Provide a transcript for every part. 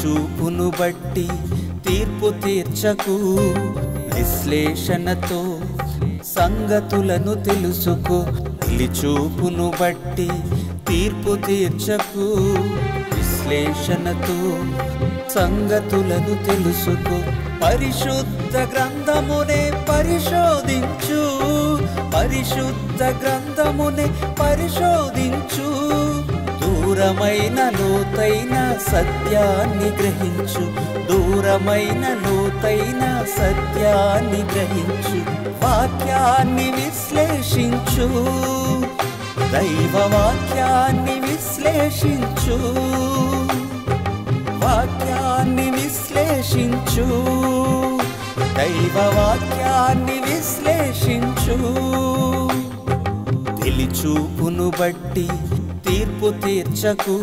చూపును బట్టి తీర్పు తీర్చకు, విశ్లేషణతో సంగతులను తెలుసుకో. చూపును బట్టి తీర్పు తీర్చకు, విశ్లేషణతో సంగతులను తెలుసుకో. పరిశుద్ధ గ్రంథమునే పరిశోధించు, పరిశుద్ధ గ్రంథమునే పరిశోధించు. దూరమైన లోతైన సత్యాన్ని గ్రహించు, దూరమైన లోతైన సత్యాన్ని గ్రహించు. వాక్యాన్ని విశ్లేషించు, దైవ వాక్యాన్ని విశ్లేషించు, వాక్యాన్ని విశ్లేషించు, దైవ వాక్యాన్ని విశ్లేషించు. చూపును బట్టి తీర్పు తీర్చకు,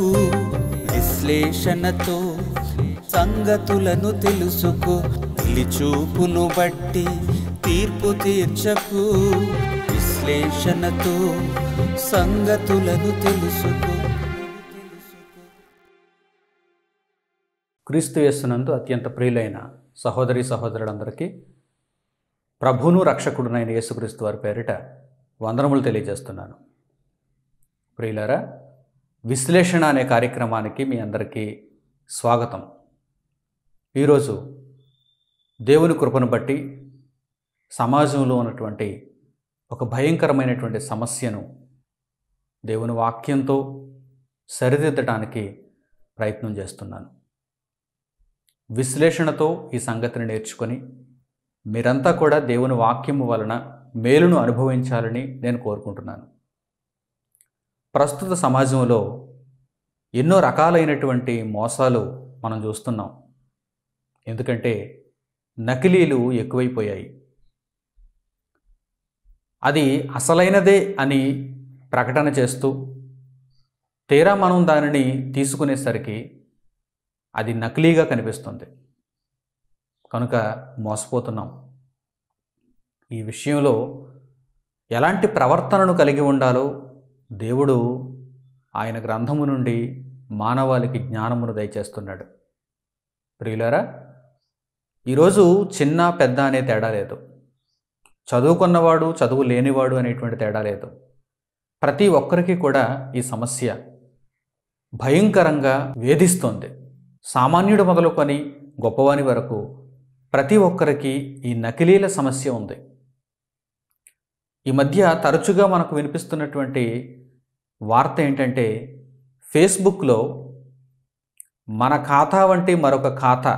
విశ్లేషణతో సంగతులను తెలుసుకో. చూపును బట్టి తీర్పు తీర్చకు, విశ్లేషణతో సంగతులను తెలుసుకో. క్రీస్తు యేసునందు అత్యంత ప్రియులైన సహోదరి సహోదరులందరికీ ప్రభువును రక్షకుడునైన యేసుక్రీస్తు వారి పేరిట వందనములు తెలియజేస్తున్నాను. ప్రియులారా, విశ్లేషణ అనే కార్యక్రమానికి మీ అందరికీ స్వాగతం. ఈరోజు దేవుని కృపను బట్టి సమాజంలో ఉన్నటువంటి ఒక భయంకరమైనటువంటి సమస్యను దేవుని వాక్యంతో సరిదిద్దడానికి ప్రయత్నం చేస్తున్నాను. విశ్లేషణతో ఈ సంగతిని నేర్చుకొని మీరంతా కూడా దేవుని వాక్యము వలన మేలును అనుభవించాలని నేను కోరుకుంటున్నాను. ప్రస్తుత సమాజంలో ఎన్నో రకాలైనటువంటి మోసాలు మనం చూస్తున్నాం. ఎందుకంటే నకిలీలు ఎక్కువైపోయాయి. అది అసలైనదే అని ప్రకటన చేస్తూ తీరా మనం దానిని తీసుకునేసరికి అది నకిలీగా కనిపిస్తుంది. కనుక మోసపోతున్నాం. ఈ విషయంలో ఎలాంటి ప్రవర్తనను కలిగి ఉండాలో దేవుడు ఆయన గ్రంథము నుండి మానవాళికి జ్ఞానమును దయచేస్తున్నాడు. ప్రియులారా, ఈరోజు చిన్న పెద్ద అనే తేడా లేదు, చదువుకున్నవాడు చదువు లేనివాడు అనేటువంటి తేడా లేదు. ప్రతి ఒక్కరికి కూడా ఈ సమస్య భయంకరంగా వేధిస్తోంది. సామాన్యుడు మొదలుకొని గొప్పవాని వరకు ప్రతి ఒక్కరికి ఈ నకిలీల సమస్య ఉంది. ఈ మధ్య తరచుగా మనకు వినిపిస్తున్నటువంటి వార్త ఏంటంటే, ఫేస్బుక్లో మన ఖాతా వంటి మరొక ఖాతా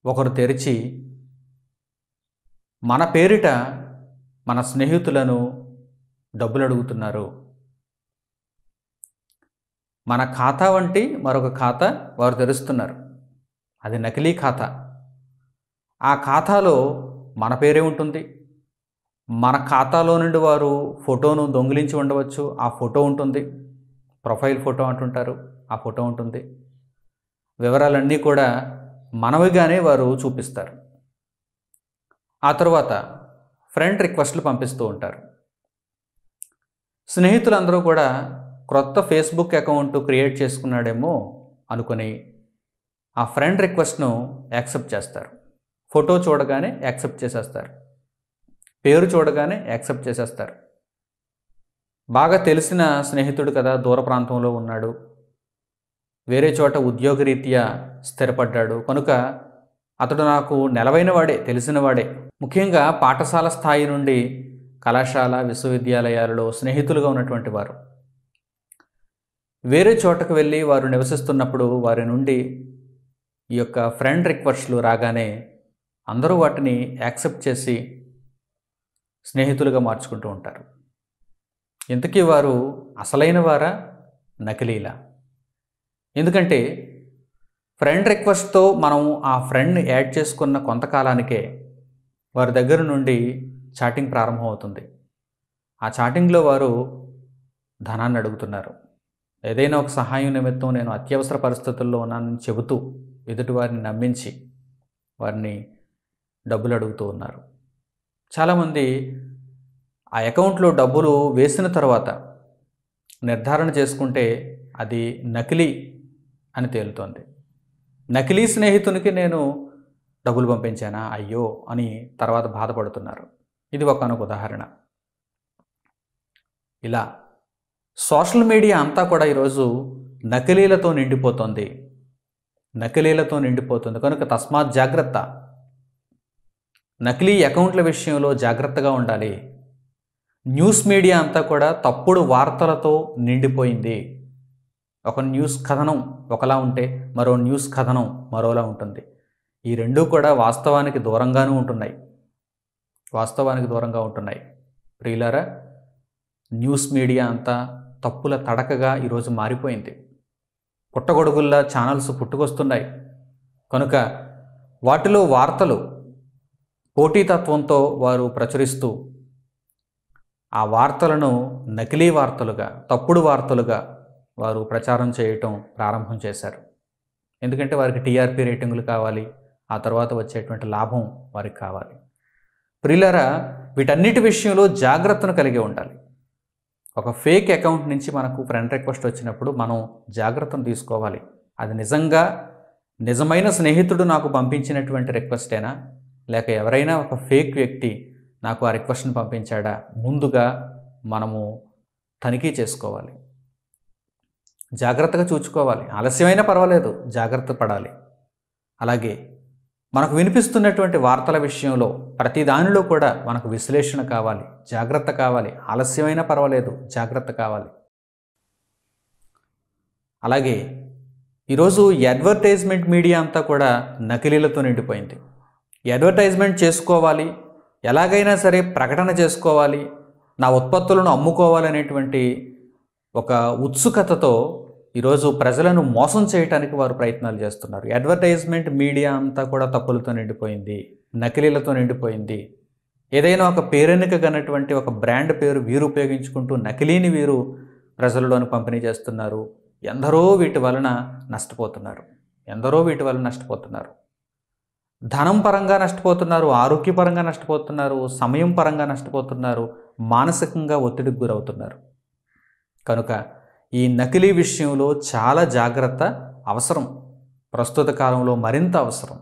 ఒకరు తెరిచి మన పేరిట మన స్నేహితులను డబ్బులు అడుగుతున్నారు. మన ఖాతా వంటి మరొక ఖాతా వారు తెరుస్తున్నారు. అది నకిలీ ఖాతా. ఆ ఖాతాలో మన పేరే ఉంటుంది. మన ఖాతాలో నుండి వారు ఫోటోను దొంగిలించి ఉండవచ్చు. ఆ ఫోటో ఉంటుంది, ప్రొఫైల్ ఫోటో అంటుంటారు, ఆ ఫోటో ఉంటుంది. వివరాలన్నీ కూడా మనవిగానే వారు చూపిస్తారు. ఆ తర్వాత ఫ్రెండ్ రిక్వెస్ట్లు పంపిస్తూ ఉంటారు. స్నేహితులందరూ కూడా క్రొత్త ఫేస్బుక్ అకౌంట్ క్రియేట్ చేసుకున్నాడేమో అనుకుని ఆ ఫ్రెండ్ రిక్వెస్ట్ను యాక్సెప్ట్ చేస్తారు. ఫోటో చూడగానే యాక్సెప్ట్ చేసేస్తారు, పేరు చూడగానే యాక్సెప్ట్ చేసేస్తారు. బాగా తెలిసిన స్నేహితుడు కదా, దూర ప్రాంతంలో ఉన్నాడు, వేరే చోట ఉద్యోగరీత్యా స్థిరపడ్డాడు, కనుక అతడు నాకు నెలవైన వాడే, తెలిసిన వాడే. ముఖ్యంగా పాఠశాల స్థాయి నుండి కళాశాల విశ్వవిద్యాలయాలలో స్నేహితులుగా ఉన్నటువంటి వారు వేరే చోటకు వెళ్ళి వారు నివసిస్తున్నప్పుడు వారి నుండి ఈ యొక్క ఫ్రెండ్ రిక్వెస్ట్లు రాగానే అందరూ వాటిని యాక్సెప్ట్ చేసి స్నేహితులుగా మార్చుకుంటూ ఉంటారు. ఇంతకీ వారు అసలైన వారా, నకిలీలా? ఎందుకంటే ఫ్రెండ్ రిక్వెస్ట్తో మనం ఆ ఫ్రెండ్ని యాడ్ చేసుకున్న కొంతకాలానికే వారి దగ్గర నుండి చాటింగ్ ప్రారంభమవుతుంది. ఆ చాటింగ్లో వారు ధనాన్ని అడుగుతున్నారు. ఏదైనా ఒక సహాయం నిమిత్తం నేను అత్యవసర పరిస్థితుల్లో ఉన్నానని చెబుతూ ఎదుటి వారిని నమ్మించి వారిని డబ్బులు అడుగుతూ ఉన్నారు. చాలామంది ఆ అకౌంట్లో డబ్బులు వేసిన తర్వాత నిర్ధారణ చేసుకుంటే అది నకిలీ అని తేలుతోంది. నకిలీ స్నేహితునికి నేను డబ్బులు పంపించానా అయ్యో అని తర్వాత బాధపడుతున్నారు. ఇది ఒకానొక ఉదాహరణ. ఇలా సోషల్ మీడియా అంతా కూడా ఈరోజు నకిలీలతో నిండిపోతుంది. నకిలీలతో నిండిపోతుంది కనుక తస్మాత్ జాగ్రత్త. నకిలీ అకౌంట్ల విషయంలో జాగ్రత్తగా ఉండాలి. న్యూస్ మీడియా అంతా కూడా తప్పుడు వార్తలతో నిండిపోయింది. ఒక న్యూస్ కథనం ఒకలా ఉంటే మరో న్యూస్ కథనం మరోలా ఉంటుంది. ఈ రెండూ కూడా వాస్తవానికి దూరంగానూ ఉంటున్నాయి. వాస్తవానికి దూరంగా ఉంటున్నాయి. ప్రియులారా, న్యూస్ మీడియా అంతా తప్పుల తడకగా ఈరోజు మారిపోయింది. పుట్టగొడుగుల్లా ఛానల్స్ పుట్టుకొస్తున్నాయి కనుక వాటిలో వార్తలు పోటీతత్వంతో వారు ప్రచురిస్తూ ఆ వార్తలను నకిలీ వార్తలుగా, తప్పుడు వార్తలుగా వారు ప్రచారం చేయటం ప్రారంభం చేశారు. ఎందుకంటే వారికి టీఆర్పీ రేటింగులు కావాలి, ఆ తర్వాత వచ్చేటువంటి లాభం వారికి కావాలి. ప్రియులారా, వీటన్నిటి విషయంలో జాగ్రత్తను కలిగి ఉండాలి. ఒక ఫేక్ అకౌంట్ నుంచి మనకు ఫ్రెండ్ రిక్వెస్ట్ వచ్చినప్పుడు మనం జాగ్రత్తను తీసుకోవాలి. అది నిజంగా నిజమైన స్నేహితుడు నాకు పంపించినటువంటి రిక్వెస్టేనా, లేక ఎవరైనా ఒక ఫేక్ వ్యక్తి నాకు ఆ రిక్వెస్ట్ని పంపించాడా, ముందుగా మనము తనిఖీ చేసుకోవాలి. జాగ్రత్తగా చూసుకోవాలి. ఆలస్యమైనా పర్వాలేదు, జాగ్రత్త పడాలి. అలాగే మనకు వినిపిస్తున్నటువంటి వార్తల విషయంలో ప్రతి దానిలో కూడా మనకు విశ్లేషణ కావాలి, జాగ్రత్త కావాలి. ఆలస్యమైనా పర్వాలేదు, జాగ్రత్త కావాలి. అలాగే ఈరోజు అడ్వర్టైజ్మెంట్ మీడియా అంతా కూడా నకిలీలతో నిండిపోయింది. అడ్వర్టైజ్మెంట్ చేసుకోవాలి, ఎలాగైనా సరే ప్రకటన చేసుకోవాలి, నా ఉత్పత్తులను అమ్ముకోవాలనేటువంటి ఒక ఉత్సుకతతో ఈరోజు ప్రజలను మోసం చేయడానికి వారు ప్రయత్నాలు చేస్తున్నారు. అడ్వర్టైజ్మెంట్ మీడియా అంతా కూడా తప్పులతో నిండిపోయింది, నకిలీలతో నిండిపోయింది. ఏదైనా ఒక పేరెన్నిక గన్నటువంటి ఒక బ్రాండ్ పేరు వీరు ఉపయోగించుకుంటూ నకిలీని వీరు ప్రజలలోని పంపిణీ చేస్తున్నారు. ఎందరో వీటి వలన నష్టపోతున్నారు. ధనం పరంగా నష్టపోతున్నారు, ఆరోగ్యపరంగా నష్టపోతున్నారు, సమయం పరంగా నష్టపోతున్నారు, మానసికంగా ఒత్తిడికి గురవుతున్నారు. కనుక ఈ నకిలీ విషయంలో చాలా జాగ్రత్త అవసరం. ప్రస్తుత కాలంలో మరింత అవసరం.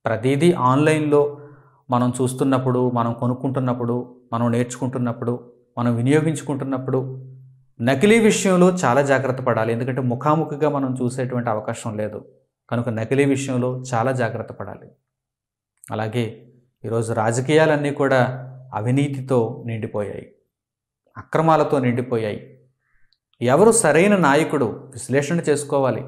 ప్రతిదీ ఆన్లైన్లో మనం చూస్తున్నప్పుడు, మనం కొనుక్కుంటున్నప్పుడు, మనం నేర్చుకుంటున్నప్పుడు, మనం వినియోగించుకుంటున్నప్పుడు నకిలీ విషయంలో చాలా జాగ్రత్త పడాలి. ఎందుకంటే ముఖాముఖిగా మనం చూసేటువంటి అవకాశం లేదు కనుక నకిలీ విషయంలో చాలా జాగ్రత్త పడాలి. అలాగే ఈరోజు రాజకీయాలన్నీ కూడా అవినీతితో నిండిపోయాయి, అక్రమాలతో నిండిపోయాయి. ఎవరు సరైన నాయకుడు విశ్లేషణ చేసుకోవాలి.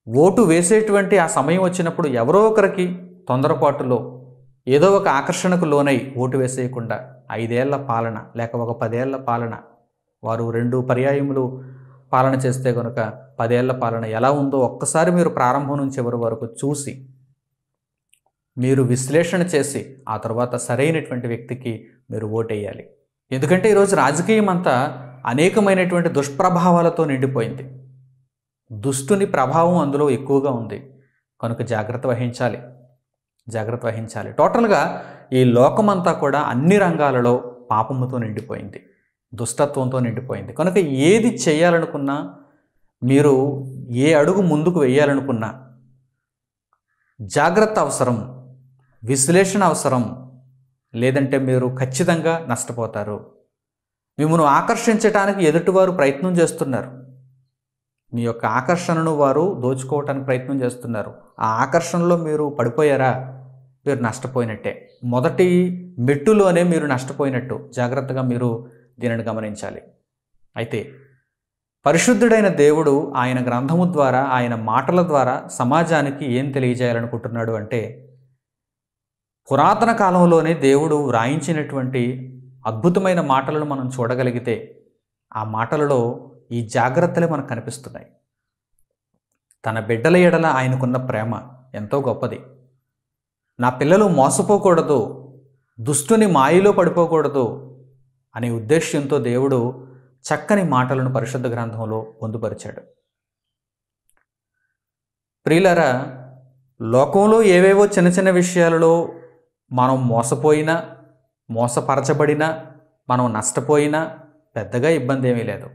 ఓటు వేసేటువంటి ఆ సమయం వచ్చినప్పుడు ఎవరో ఒకరికి తొందరపాటులో ఏదో ఒక ఆకర్షణకు లోనై ఓటు వేసేయకుండా 5 ఏళ్ల పాలన లేక ఒక 10 ఏళ్ల పాలన, వారు 2 పర్యాయములు పాలన చేస్తే కనుక 10 ఏళ్ల పాలన ఎలా ఉందో ఒక్కసారి మీరు ప్రారంభం నుంచి చివరి వరకు చూసి మీరు విశ్లేషణ చేసి ఆ తర్వాత సరైనటువంటి వ్యక్తికి మీరు ఓటేయాలి. ఎందుకంటే ఈరోజు రాజకీయం అంతా అనేకమైనటువంటి దుష్ప్రభావాలతో నిండిపోయింది. దుష్టుని ప్రభావం అందులో ఎక్కువగా ఉంది కనుక జాగ్రత్త వహించాలి. టోటల్గా ఈ లోకమంతా కూడా అన్ని రంగాలలో పాపముతో నిండిపోయింది, దుష్టత్వంతో నిండిపోయింది. కనుక ఏది చేయాలనుకున్నా, మీరు ఏ అడుగు ముందుకు వేయాలనుకున్నా జాగ్రత్త అవసరం, విశ్లేషణ అవసరం. లేదంటే మీరు ఖచ్చితంగా నష్టపోతారు. మిమ్మల్ని ఆకర్షించడానికి ఎదుటివారు ప్రయత్నం చేస్తున్నారు. మీ యొక్క ఆకర్షణను వారు దోచుకోవటానికి ప్రయత్నం చేస్తున్నారు. ఆ ఆకర్షణలో మీరు పడిపోయారా, మీరు నష్టపోయినట్టే. మొదటి మెట్టులోనే మీరు నష్టపోయినట్టు. జాగ్రత్తగా మీరు దీనిని గమనించాలి. అయితే పరిశుద్ధుడైన దేవుడు ఆయన గ్రంథము ద్వారా, ఆయన మాటల ద్వారా సమాజానికి ఏం తెలియజేయాలనుకుంటున్నాడు అంటే, పురాతన కాలంలోనే దేవుడు వ్రాయించినటువంటి అద్భుతమైన మాటలను మనం చూడగలిగితే ఆ మాటలలో ఈ జాగ్రత్తలే మనకు కనిపిస్తున్నాయి. తన బిడ్డల ఎడల ఆయనకున్న ప్రేమ ఎంతో గొప్పది. నా పిల్లలు మోసపోకూడదు, దుష్టుని మాయలో పడిపోకూడదు అనే ఉద్దేశ్యంతో దేవుడు చక్కని మాటలను పరిశుద్ధ గ్రంథంలో పొందుపరిచాడు. ప్రియులారా, లోకంలో ఏవేవో చిన్న చిన్న విషయాలలో మనం మోసపోయినా, మోసపరచబడినా, మనం నష్టపోయినా పెద్దగా ఇబ్బంది ఏమీ లేదు.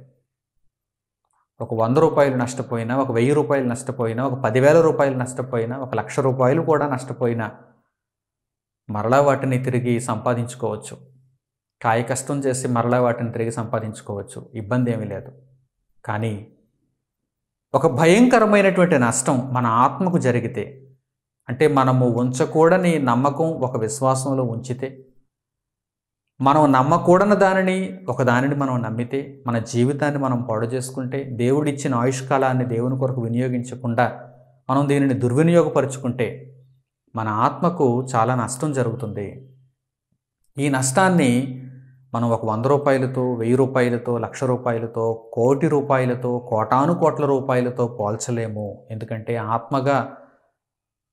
ఒక 100 రూపాయలు నష్టపోయినా, ఒక 1000 రూపాయలు నష్టపోయినా, ఒక 10,000 రూపాయలు నష్టపోయినా, ఒక 1,00,000 రూపాయలు కూడా నష్టపోయినా మరలా వాటిని తిరిగి సంపాదించుకోవచ్చు. కాయ కష్టం చేసి మరలా వాటిని తిరిగి సంపాదించుకోవచ్చు, ఇబ్బంది ఏమీ లేదు. కానీ ఒక భయంకరమైనటువంటి నష్టం మన ఆత్మకు జరిగితే, అంటే మనము ఉంచకూడని నమ్మకం ఒక విశ్వాసంలో ఉంచితే, మనం నమ్మకూడని దానిని మనం నమ్మితే, మన జీవితాన్ని మనం పాడు చేసుకుంటే, దేవుడిచ్చిన ఆయుష్కాలాన్ని దేవుని కొరకు వినియోగించకుండా మనం దీనిని దుర్వినియోగపరుచుకుంటే మన ఆత్మకు చాలా నష్టం జరుగుతుంది. ఈ నష్టాన్ని మనం ఒక 100 రూపాయలతో, 1000 రూపాయలతో, 1,00,000 రూపాయలతో, 1,00,00,000 రూపాయలతో, కోటాను కోట్ల రూపాయలతో పోల్చలేము. ఎందుకంటే ఆత్మగా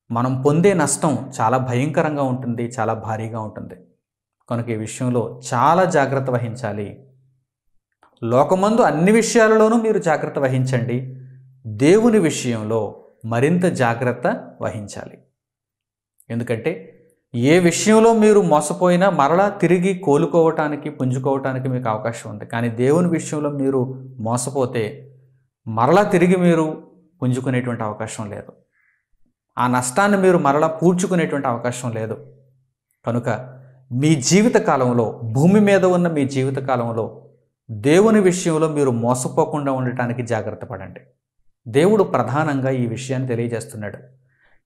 మనం పొందే నష్టం చాలా భయంకరంగా ఉంటుంది, చాలా భారీగా ఉంటుంది. కనుక ఈ విషయంలో చాలా జాగ్రత్త వహించాలి. లోకమందు అన్ని విషయాలలోనూ మీరు జాగ్రత్త వహించండి, దేవుని విషయంలో మరింత జాగ్రత్త వహించాలి. ఎందుకంటే ఏ విషయంలో మీరు మోసపోయినా మరలా తిరిగి కోలుకోవటానికి, పుంజుకోవటానికి మీకు అవకాశం ఉంది. కానీ దేవుని విషయంలో మీరు మోసపోతే మరలా తిరిగి మీరు పుంజుకునేటువంటి అవకాశం లేదు. ఆ నష్టాన్ని మీరు మరలా పూడ్చుకునేటువంటి అవకాశం లేదు. కనుక మీ జీవిత కాలంలో, భూమి మీద ఉన్న మీ జీవిత కాలంలో దేవుని విషయంలో మీరు మోసపోకుండా ఉండటానికి జాగ్రత్త పడండి. దేవుడు ప్రధానంగా ఈ విషయాన్ని తెలియజేస్తున్నాడు.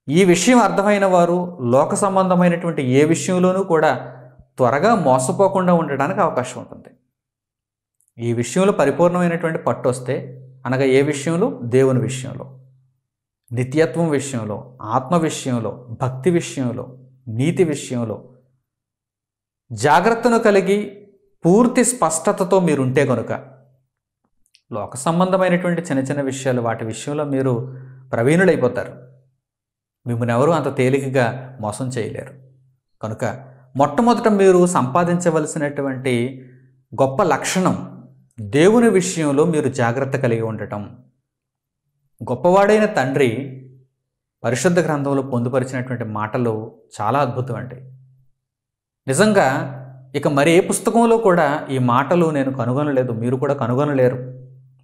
ఈ విషయం అర్థమైన వారు లోక సంబంధమైనటువంటి ఏ విషయంలోనూ కూడా త్వరగా మోసపోకుండా ఉండడానికి అవకాశం ఉంటుంది. ఈ విషయంలో పరిపూర్ణమైనటువంటి పట్టు వస్తే, అనగా ఏ విషయంలో? దేవుని విషయంలో, నిత్యత్వం విషయంలో, ఆత్మ విషయంలో, భక్తి విషయంలో, నీతి విషయంలో జాగ్రత్తను కలిగి పూర్తి స్పష్టతతో మీరుంటే కనుక లోక సంబంధమైనటువంటి చిన్న చిన్న విషయాలు, వాటి విషయంలో మీరు ప్రవీణులైపోతారు. మిమ్మల్ని ఎవరు అంత తేలికగా మోసం చేయలేరు. కనుక మొట్టమొదట మీరు సంపాదించవలసినటువంటి గొప్ప లక్షణం దేవుని విషయంలో మీరు జాగ్రత్త కలిగి ఉండటం. గొప్పవాడైన తండ్రి పరిశుద్ధ గ్రంథంలో పొందుపరిచినటువంటి మాటలు చాలా అద్భుతం అండి. నిజంగా ఇక మరి ఏ పుస్తకంలో కూడా ఈ మాటలు నేను కనుగొనలేదు, మీరు కూడా కనుగొనలేరు.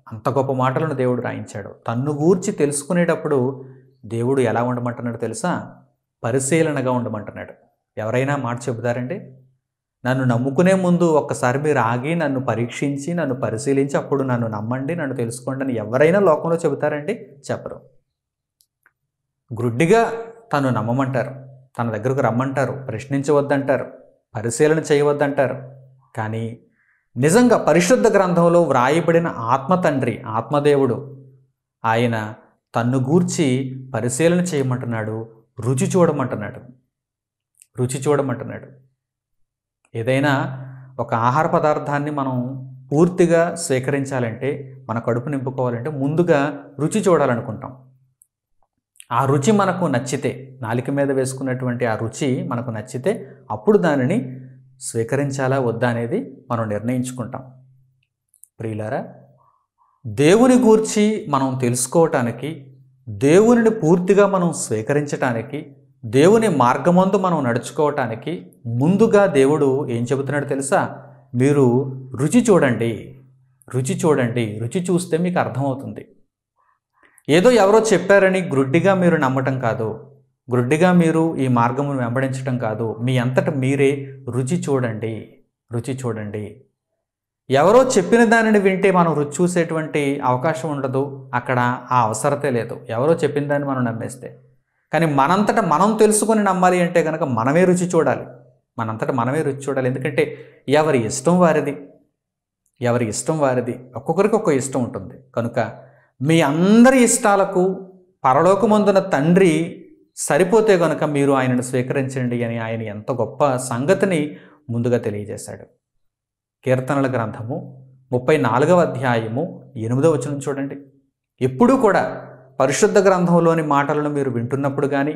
అంత గొప్ప మాటలను దేవుడు రాయించాడు. తన్ను గూర్చి తెలుసుకునేటప్పుడు దేవుడు ఎలా ఉండమంటున్నాడు తెలుసా? పరిశీలనగా ఉండమంటున్నాడు. ఎవరైనా మాట చెబుతారండి? నన్ను నమ్ముకునే ముందు ఒక్కసారి మీరు ఆగి నన్ను పరీక్షించి, నన్ను పరిశీలించి అప్పుడు నన్ను నమ్మండి, నన్ను తెలుసుకోండి అని ఎవరైనా లోకంలో చెబుతారండి? చెప్పరు. గ్రుడ్డిగా తను నమ్మమంటారు, తన దగ్గరకు రమ్మంటారు, ప్రశ్నించవద్దంటారు, పరిశీలన చేయవద్దంటారు. కానీ నిజంగా పరిశుద్ధ గ్రంథంలో వ్రాయబడిన ఆత్మ తండ్రి, ఆత్మదేవుడు, ఆయన తన్ను గూర్చి పరిశీలన చేయమంటున్నాడు, రుచి చూడమంటున్నాడు. రుచి చూడమంటున్నాడు. ఏదైనా ఒక ఆహార పదార్థాన్ని మనం పూర్తిగా స్వీకరించాలంటే, మన కడుపు నింపుకోవాలంటే ముందుగా రుచి చూడాలనుకుంటాం. ఆ రుచి మనకు నచ్చితే, నాలిక మీద వేసుకున్నటువంటి ఆ రుచి మనకు నచ్చితే అప్పుడు దానిని స్వీకరించాలా వద్దా అనేది మనం నిర్ణయించుకుంటాం. ప్రియులారా, దేవుని గూర్చి మనం తెలుసుకోవటానికి, దేవునిని పూర్తిగా మనం స్వీకరించటానికి, దేవుని మార్గమందు మనం నడుచుకోవటానికి ముందుగా దేవుడు ఏం చెబుతున్నాడు తెలుసా? మీరు రుచి చూడండి, రుచి చూడండి. రుచి చూస్తే మీకు అర్థమవుతుంది. ఏదో ఎవరో చెప్పారని గ్రుడ్డిగా మీరు నమ్మటం కాదు, గ్రుడ్డిగా మీరు ఈ మార్గమును వెంబడించటం కాదు. మీ అంతట మీరే రుచి చూడండి, రుచి చూడండి. ఎవరో చెప్పిన దానిని వింటే మనం రుచి చూసేటువంటి అవకాశం ఉండదు. అక్కడ ఆ అవసరతే లేదు, ఎవరో చెప్పిన దాన్ని మనం నమ్మేస్తే. కానీ మనంతట మనం తెలుసుకొని నమ్మాలి అంటే కనుక మనమే రుచి చూడాలి, మనంతట మనమే రుచి చూడాలి. ఎందుకంటే ఎవరి ఇష్టం వారిది, ఎవరి ఇష్టం వారిది. ఒక్కొక్కరికి ఒక్కో ఇష్టం ఉంటుంది. కనుక మీ అందరి ఇష్టాలకు పరలోకమందున తండ్రి సరిపోతే కనుక మీరు ఆయనను స్వీకరించండి అని ఆయన ఎంత గొప్ప సంగతిని ముందుగా తెలియజేశాడు. కీర్తనల గ్రంథము 34వ అధ్యాయము 8వ వచనం చూడండి. ఎప్పుడూ కూడా పరిశుద్ధ గ్రంథంలోని మాటలను మీరు వింటున్నప్పుడు కానీ,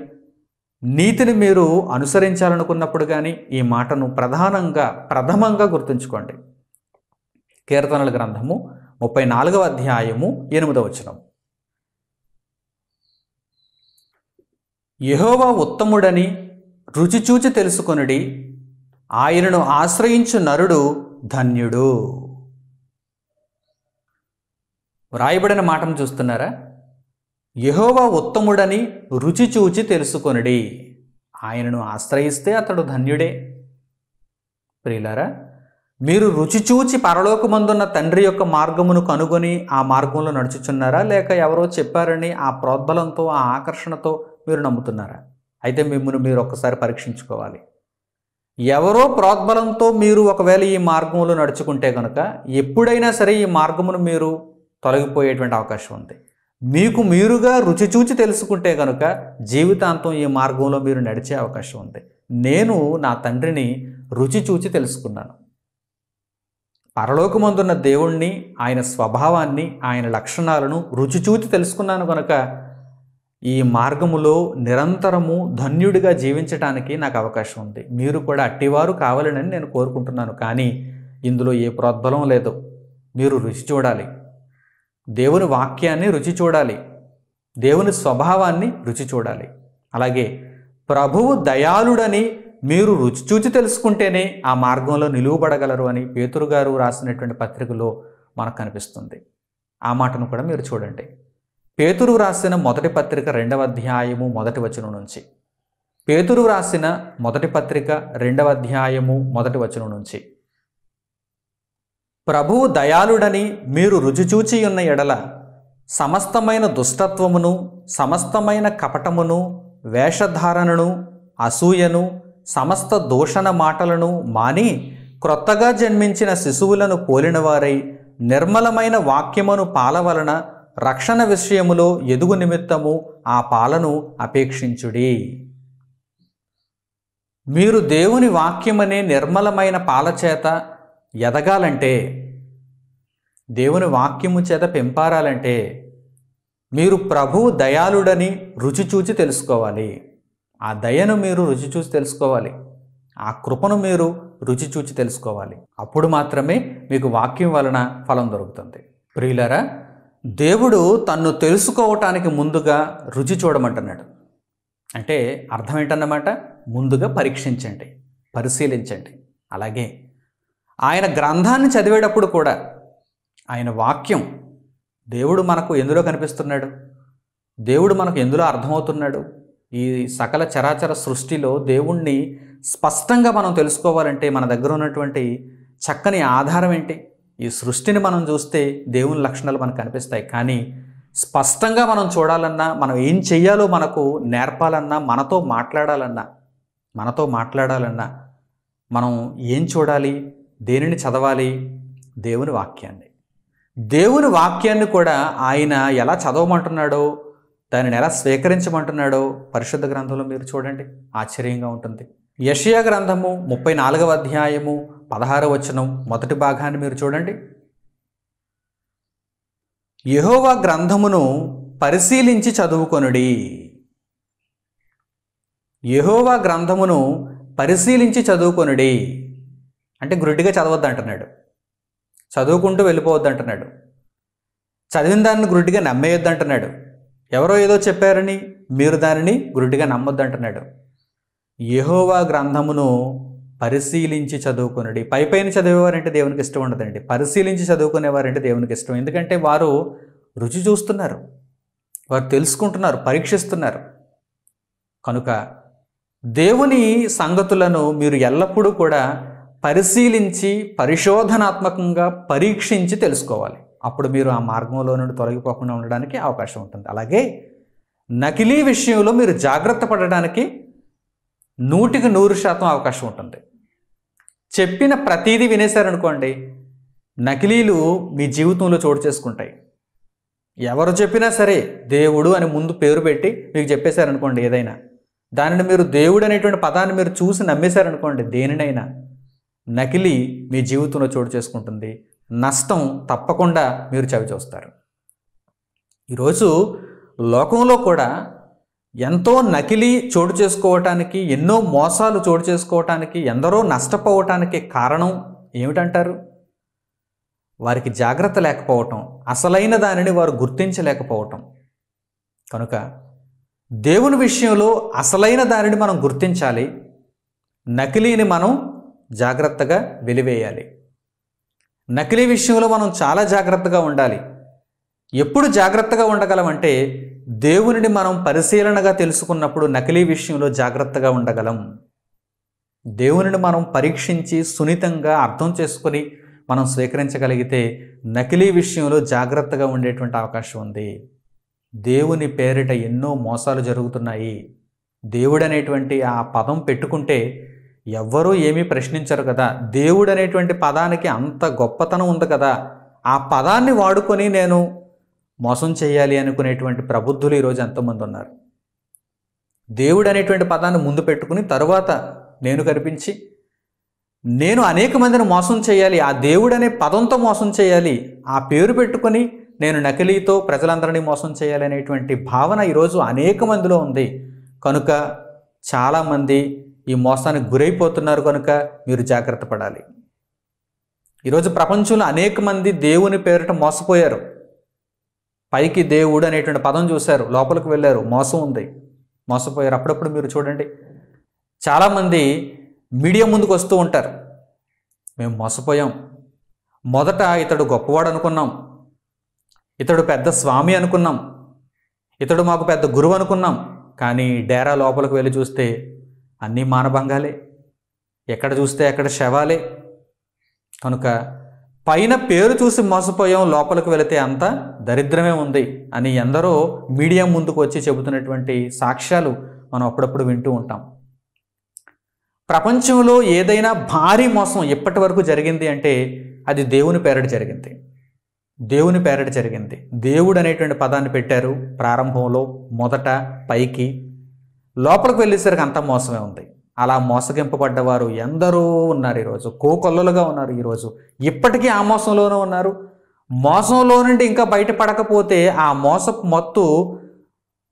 నీతిని మీరు అనుసరించాలనుకున్నప్పుడు కానీ ఈ మాటను ప్రథమంగా గుర్తుంచుకోండి. కీర్తనల గ్రంథము 34వ అధ్యాయము 8వ వచనం. యెహోవా ఉత్తముడని రుచిచూచి తెలుసుకొనుడి, ఆయనను ఆశ్రయించు నరుడు ధన్యుడు. వ్రాయబడిన మాటను చూస్తున్నారా? యెహోవా ఉత్తముడని రుచి చూచి తెలుసుకొనుడి, ఆయనను ఆశ్రయిస్తే అతడు ధన్యుడే. ప్రియులారా, మీరు రుచి చూచి పరలోకమందున్న తండ్రి యొక్క మార్గమును కనుగొని ఆ మార్గంలో నడుచుచున్నారా, లేక ఎవరో చెప్పారని ఆ ప్రోద్బలంతో ఆ ఆకర్షణతో మీరు నమ్ముతున్నారా? అయితే మిమ్మల్ని మీరు ఒక్కసారి పరీక్షించుకోవాలి. ఎవరో ప్రోద్బలంతో మీరు ఒకవేళ ఈ మార్గంలో నడుచుకుంటే కనుక ఎప్పుడైనా సరే ఈ మార్గమును మీరు తొలగిపోయేటువంటి అవకాశం ఉంది. మీకు మీరుగా రుచి చూచి తెలుసుకుంటే కనుక జీవితాంతం ఈ మార్గంలో మీరు నడిచే అవకాశం ఉంది. నేను నా తండ్రిని రుచి చూచి తెలుసుకున్నాను. పరలోకమందున్న దేవుణ్ణి, ఆయన స్వభావాన్ని, ఆయన లక్షణాలను రుచి చూచి తెలుసుకున్నాను కనుక ఈ మార్గములో నిరంతరము ధన్యుడిగా జీవించడానికి నాకు అవకాశం ఉంది. మీరు కూడా అట్టివారు కావాలని నేను కోరుకుంటున్నాను. కానీ ఇందులో ఏ ప్రోద్బలం లేదు. మీరు రుచి చూడాలి, దేవుని వాక్యాన్ని రుచి చూడాలి, దేవుని స్వభావాన్ని రుచి చూడాలి. అలాగే ప్రభువు దయాళుడని మీరు రుచి చూచి తెలుసుకుంటేనే ఆ మార్గంలో నిలువబడగలరు అని పేతురు గారు రాసినటువంటి పత్రికలో మనకు కనిపిస్తుంది. ఆ మాటను కూడా మీరు చూడండి. పేతురు రాసిన మొదటి పత్రిక 2వ అధ్యాయము 1వ వచనం నుంచి, పేతురు రాసిన మొదటి పత్రిక 2వ అధ్యాయము 1వ వచనం నుంచి, ప్రభువు దయాళుడని మీరు రుచి చూచి ఉన్న ఎడల సమస్తమైన దుష్టత్వమును, సమస్తమైన కపటమును, వేషధారణను, అసూయను, సమస్త దూషణ మాటలను మాని క్రొత్తగా జన్మించిన శిశువులను పోలినవారై నిర్మలమైన వాక్యమును పాల వలన రక్షణ విషయములో ఎదుగు నిమిత్తము ఆ పాలను అపేక్షించుడి. మీరు దేవుని వాక్యమనే నిర్మలమైన పాల చేత ఎదగాలంటే, దేవుని వాక్యము చేత పెంపారాలంటే మీరు ప్రభువు దయాళుడని రుచి చూచి తెలుసుకోవాలి. ఆ దయను మీరు రుచి చూసి తెలుసుకోవాలి. ఆ కృపను మీరు రుచి చూచి తెలుసుకోవాలి. అప్పుడు మాత్రమే మీకు వాక్యం వలన ఫలం దొరుకుతుంది. ప్రియులారా, దేవుడు తన్ను తెలుసుకోవటానికి ముందుగా రుచి చూడమంటున్నాడు. అంటే అర్థం ఏంటన్నమాట? ముందుగా పరీక్షించండి, పరిశీలించండి. అలాగే ఆయన గ్రంథాన్ని చదివేటప్పుడు కూడా ఆయన వాక్యం, దేవుడు మనకు ఎందులో కనిపిస్తున్నాడు, దేవుడు మనకు ఎందులో అర్థమవుతున్నాడు, ఈ సకల చరాచర సృష్టిలో దేవుణ్ణి స్పష్టంగా మనం తెలుసుకోవాలంటే మన దగ్గర ఉన్నటువంటి చక్కని ఆధారం ఏంటి? ఈ సృష్టిని మనం చూస్తే దేవుని లక్షణాలు మనకు కనిపిస్తాయి. కానీ స్పష్టంగా మనం చూడాలన్నా, మనం ఏం చెయ్యాలో మనకు నేర్పాలన్నా, మనతో మాట్లాడాలన్నా మనం ఏం చూడాలి, దేనిని చదవాలి? దేవుని వాక్యాన్ని. దేవుని వాక్యాన్ని కూడా ఆయన ఎలా చదవమంటున్నాడో, దానిని ఎలా స్వీకరించమంటున్నాడో పరిశుద్ధ గ్రంథంలో మీరు చూడండి, ఆశ్చర్యంగా ఉంటుంది. యెషయా గ్రంథము 34వ అధ్యాయము 16వ వచనం మొదటి భాగాన్ని మీరు చూడండి. యెహోవా గ్రంథమును పరిశీలించి చదువుకొనుడి. యెహోవా గ్రంథమును పరిశీలించి చదువుకొనుడి అంటే గుడ్డిగా చదవద్దు అంటున్నాడు, చదువుకుంటూ వెళ్ళిపోవద్దు అంటున్నాడు, చదివిన దాన్ని గుడ్డిగా నమ్మేయొద్దు అంటున్నాడు, ఎవరో ఏదో చెప్పారని మీరు దానిని గుడ్డిగా నమ్మొద్దు అంటున్నాడు. యెహోవా గ్రంథమును పరిశీలించి చదువుకునడి. పైపైన చదివేవారంటే దేవునికి ఇష్టం ఉండదండి. పరిశీలించి చదువుకునేవారంటే దేవునికి ఇష్టం. ఎందుకంటే వారు రుచి చూస్తున్నారు, వారు తెలుసుకుంటున్నారు, పరీక్షిస్తున్నారు. కనుక దేవుని సంగతులను మీరు ఎల్లప్పుడూ కూడా పరిశీలించి పరిశోధనాత్మకంగా పరీక్షించి తెలుసుకోవాలి. అప్పుడు మీరు ఆ మార్గంలో నుండి తొలగిపోకుండా ఉండడానికి అవకాశం ఉంటుంది. అలాగే నకిలీ విషయంలో మీరు జాగ్రత్త పడడానికి 100% అవకాశం ఉంటుంది. చెప్పిన ప్రతీదీ వినేశారనుకోండి, నకిలీలు మీ జీవితంలో చోటు చేసుకుంటాయి. ఎవరు చెప్పినా సరే దేవుడు అని ముందు పేరు పెట్టి మీకు చెప్పేశారనుకోండి, ఏదైనా దానిని మీరు దేవుడు అనేటువంటి పదాన్ని మీరు చూసి నమ్మేశారనుకోండి, దేనినైనా నకిలీ మీ జీవితంలో చోటు చేసుకుంటుంది. నష్టం తప్పకుండా మీరు చవి చూస్తారు. ఈరోజు లోకంలో కూడా ఎంతో నకిలీ చోటు చేసుకోవటానికి, ఎన్నో మోసాలు చోటు చేసుకోవటానికి, ఎందరో నష్టపోవటానికి కారణం ఏమిటంటారు? వారికి జాగ్రత్త లేకపోవటం, అసలైన దానిని వారు గుర్తించలేకపోవటం. కనుక దేవుని విషయంలో అసలైన దానిని మనం గుర్తించాలి, నకిలీని మనం జాగ్రత్తగా వెలివేయాలి. నకిలీ విషయంలో మనం చాలా జాగ్రత్తగా ఉండాలి. ఎప్పుడు జాగ్రత్తగా ఉండగలమంటే దేవునిని మనం పరిశీలనగా తెలుసుకున్నప్పుడు నకిలీ విషయంలో జాగ్రత్తగా ఉండగలం. దేవునిని మనం పరీక్షించి సున్నితంగా అర్థం చేసుకొని మనం స్వీకరించగలిగితే నకిలీ విషయంలో జాగ్రత్తగా ఉండేటువంటి అవకాశం ఉంది. దేవుని పేరిట ఎన్నో మోసాలు జరుగుతున్నాయి. దేవుడు అనేటువంటి ఆ పదం పెట్టుకుంటే ఎవ్వరూ ఏమీ ప్రశ్నించరు కదా. దేవుడు అనేటువంటి పదానికి అంత గొప్పతనం ఉంది కదా. ఆ పదాన్ని వాడుకొని నేను మోసం చేయాలి అనుకునేటువంటి ప్రబుద్ధులు ఈరోజు ఎంతోమంది ఉన్నారు. దేవుడు అనేటువంటి పదాన్ని ముందు పెట్టుకుని తరువాత నేను కనిపించి నేను అనేక మందిని మోసం చేయాలి, ఆ దేవుడు అనే పదంతో మోసం చేయాలి, ఆ పేరు పెట్టుకొని నేను నకిలీతో ప్రజలందరినీ మోసం చేయాలి అనేటువంటి భావన ఈరోజు అనేక మందిలో ఉంది. కనుక చాలామంది ఈ మోసానికి గురైపోతున్నారు. కనుక మీరు జాగ్రత్త పడాలి. ఈరోజు ప్రపంచంలో అనేక మంది దేవుని పేరిట మోసపోయారు. పైకి దేవుడు అనేటువంటి పదం చూశారు, లోపలికి వెళ్ళారు, మోసం ఉంది, మోసపోయారు. అప్పుడప్పుడు మీరు చూడండి, చాలామంది మీడియా ముందుకు వస్తూ ఉంటారు. మేము మోసపోయాం, మొదట ఇతడు గొప్పవాడు అనుకున్నాం, ఇతడు పెద్ద స్వామి అనుకున్నాం, ఇతడు మాకు పెద్ద గురువు అనుకున్నాం. కానీ డేరా లోపలికి వెళ్ళి చూస్తే అన్నీ మానభంగాలే, ఎక్కడ చూస్తే అక్కడ శవాలే. కనుక పైన పేరు చూసి మోసపోయాం, లోపలికి వెళితే అంత దరిద్రమే ఉంది అని ఎందరో మీడియా ముందుకు వచ్చి చెబుతున్నటువంటి సాక్ష్యాలు మనం అప్పుడప్పుడు వింటూ ఉంటాం. ప్రపంచంలో ఏదైనా భారీ మోసం ఇప్పటి వరకు జరిగింది అంటే అది దేవుని పేరిట జరిగింది. దేవుని పేరిట జరిగింది. దేవుడు అనేటువంటి పదాన్ని పెట్టారు ప్రారంభంలో, మొదట పైకి. లోపలికి వెళ్ళేసరికి అంత మోసమే ఉంది. అలా మోసగింపబడ్డవారు ఎందరో ఉన్నారు. ఈరోజు కోకొల్లలుగా ఉన్నారు. ఈరోజు ఇప్పటికీ ఆ మోసంలోనూ ఉన్నారు. మోసంలో నుండి ఇంకా బయటపడకపోతే ఆ మోసపు మత్తు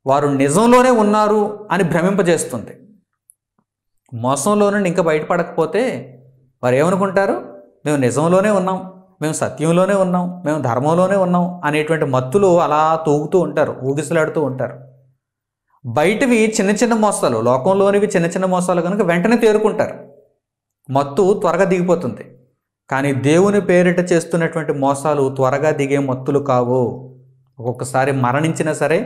వారు నిజంలోనే ఉన్నారు అని భ్రమింపజేస్తుంది. మోసంలో నుండి ఇంకా బయటపడకపోతే వారు ఏమనుకుంటారు? మేము నిజంలోనే ఉన్నాం, మేము సత్యంలోనే ఉన్నాం, మేము ధర్మంలోనే ఉన్నాం అనేటువంటి మత్తులు అలా తూగుతూ ఉంటారు, ఊగిసలాడుతూ ఉంటారు. బయటవి చిన్న చిన్న మోసాలు, లోకంలోనివి చిన్న చిన్న మోసాలు కనుక వెంటనే తేరుకుంటారు, మత్తు త్వరగా దిగిపోతుంది. కానీ దేవుని పేరిట చేస్తున్నటువంటి మోసాలు త్వరగా దిగే మత్తులు కావు. ఒక్కొక్కసారి మరణించినా సరే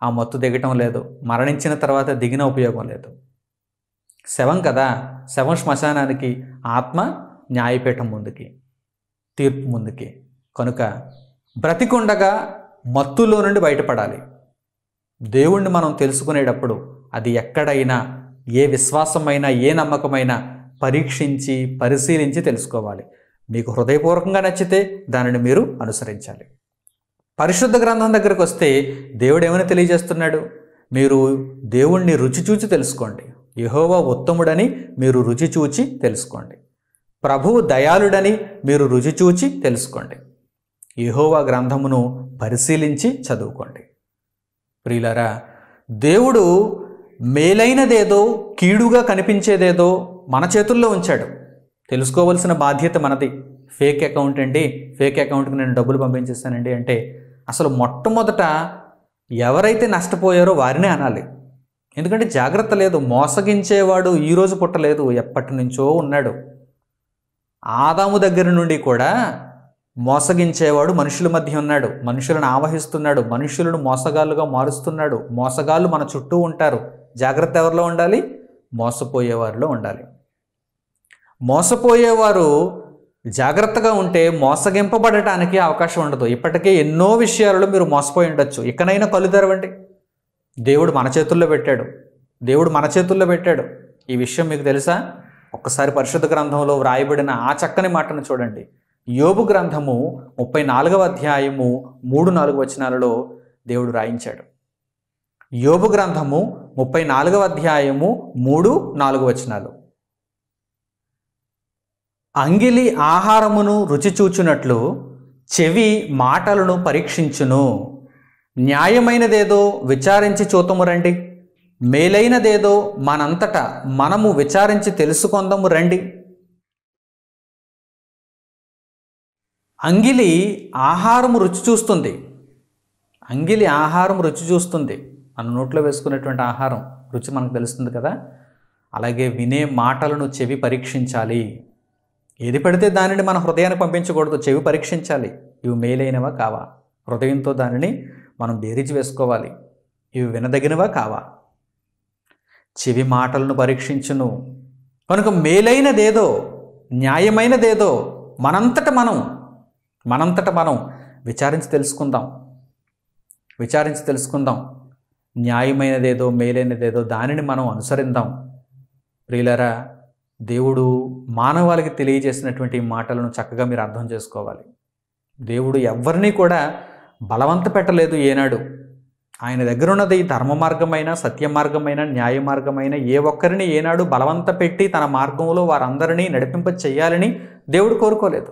ఆ మత్తు దిగటం లేదు, మరణించిన తర్వాత దిగిన ఉపయోగం లేదు. శవం కదా, శవం శ్మశానానికి, ఆత్మ న్యాయపీఠం ముందుకి, తీర్పు ముందుకి. కనుక బ్రతికుండగా మత్తులో నుండి బయటపడాలి. దేవుణ్ణి మనం తెలుసుకునేటప్పుడు అది ఎక్కడైనా, ఏ విశ్వాసమైనా, ఏ నమ్మకమైనా పరీక్షించి పరిశీలించి తెలుసుకోవాలి. మీకు హృదయపూర్వకంగా నచ్చితే దానిని మీరు అనుసరించాలి. పరిశుద్ధ గ్రంథం దగ్గరకు వస్తే దేవుడు ఏమని తెలియజేస్తున్నాడు? మీరు దేవుణ్ణి రుచి చూచి తెలుసుకోండి. యెహోవా ఉత్తముడని మీరు రుచి చూచి తెలుసుకోండి. ప్రభువు దయాళుడని మీరు రుచి చూచి తెలుసుకోండి. యెహోవా గ్రంథమును పరిశీలించి చదువుకోండి. ప్రియులారా, దేవుడు మేలైనదేదో, కీడుగా కనిపించేదేదో మన చేతుల్లో ఉంచాడు. తెలుసుకోవాల్సిన బాధ్యత మనది. ఫేక్ అకౌంట్ అండి, ఫేక్ అకౌంట్కి నేను డబ్బులు పంపించేస్తానండి అంటే అసలు మొట్టమొదట ఎవరైతే నష్టపోయారో వారినే అనాలి. ఎందుకంటే జాగ్రత్త లేదు. మోసగించేవాడు ఈరోజు పుట్టలేదు, ఎప్పటి నుంచో ఉన్నాడు. ఆదాము దగ్గర నుండి కూడా మోసగించేవాడు మనుషుల మధ్య ఉన్నాడు, మనుషులను ఆవహిస్తున్నాడు, మనుషులను మోసగాళ్ళుగా మారుస్తున్నాడు. మోసగాళ్ళు మన చుట్టూ ఉంటారు. జాగ్రత్త ఎవరిలో ఉండాలి? మోసపోయేవారిలో ఉండాలి. మోసపోయేవారు జాగ్రత్తగా ఉంటే మోసగింపబడటానికి అవకాశం ఉండదు. ఇప్పటికే ఎన్నో విషయాలలో మీరు మోసపోయి ఉండొచ్చు. ఇకనైనా కళ్ళు తెరవండి. దేవుడు మన చేతుల్లో పెట్టాడు, దేవుడు మన చేతుల్లో పెట్టాడు. ఈ విషయం మీకు తెలుసా? ఒక్కసారి పరిశుద్ధ గ్రంథంలో వ్రాయబడిన ఆ చక్కని మాటను చూడండి. యోబు గ్రంథము 34వ అధ్యాయము 3-4 వచనాలలో దేవుడు రాయించాడు. యోబు గ్రంథము 34వ అధ్యాయము 3-4 వచనాలు. అంగిలి ఆహారమును రుచి చూచునట్లు చెవి మాటలను పరీక్షించును. న్యాయమైనదేదో విచారించి చూతము రండి, మేలైనదేదో మనంతటా మనము విచారించి తెలుసుకొందము రండి. అంగిలి ఆహారం రుచి చూస్తుంది. అంగిలి ఆహారం రుచి చూస్తుంది. మన నోట్లో వేసుకునేటువంటి ఆహారం రుచి మనకు తెలుస్తుంది కదా. అలాగే వినే మాటలను చెవి పరీక్షించాలి. ఏది పెడితే దానిని మన హృదయానికి పంపించకూడదు, చెవి పరీక్షించాలి. ఇవి మేలైనవా కావా? హృదయంతో దానిని మనం బేరీజు వేసుకోవాలి. ఇవి వినదగినవా కావా? చెవి మాటలను పరీక్షించును. కనుక మేలైనదేదో, న్యాయమైనదేదో మనంతట మనం విచారించి తెలుసుకుందాం. న్యాయమైనదేదో, మేలైనదేదో దానిని మనం అనుసరిద్దాం. ప్రియులారా, దేవుడు మానవాళికి తెలియజేసినటువంటి మాటలను చక్కగా మీరు అర్థం చేసుకోవాలి. దేవుడు ఎవరిని కూడా బలవంత పెట్టలేదు ఏనాడు. ఆయన దగ్గర ఉన్నది ధర్మ మార్గమైన, సత్య మార్గమైన, న్యాయ మార్గమైన ఏ ఒక్కరిని ఏనాడు బలవంత పెట్టి తన మార్గంలో వారందరినీ నడిపింప చేయాలని దేవుడు కోరుకోలేదు.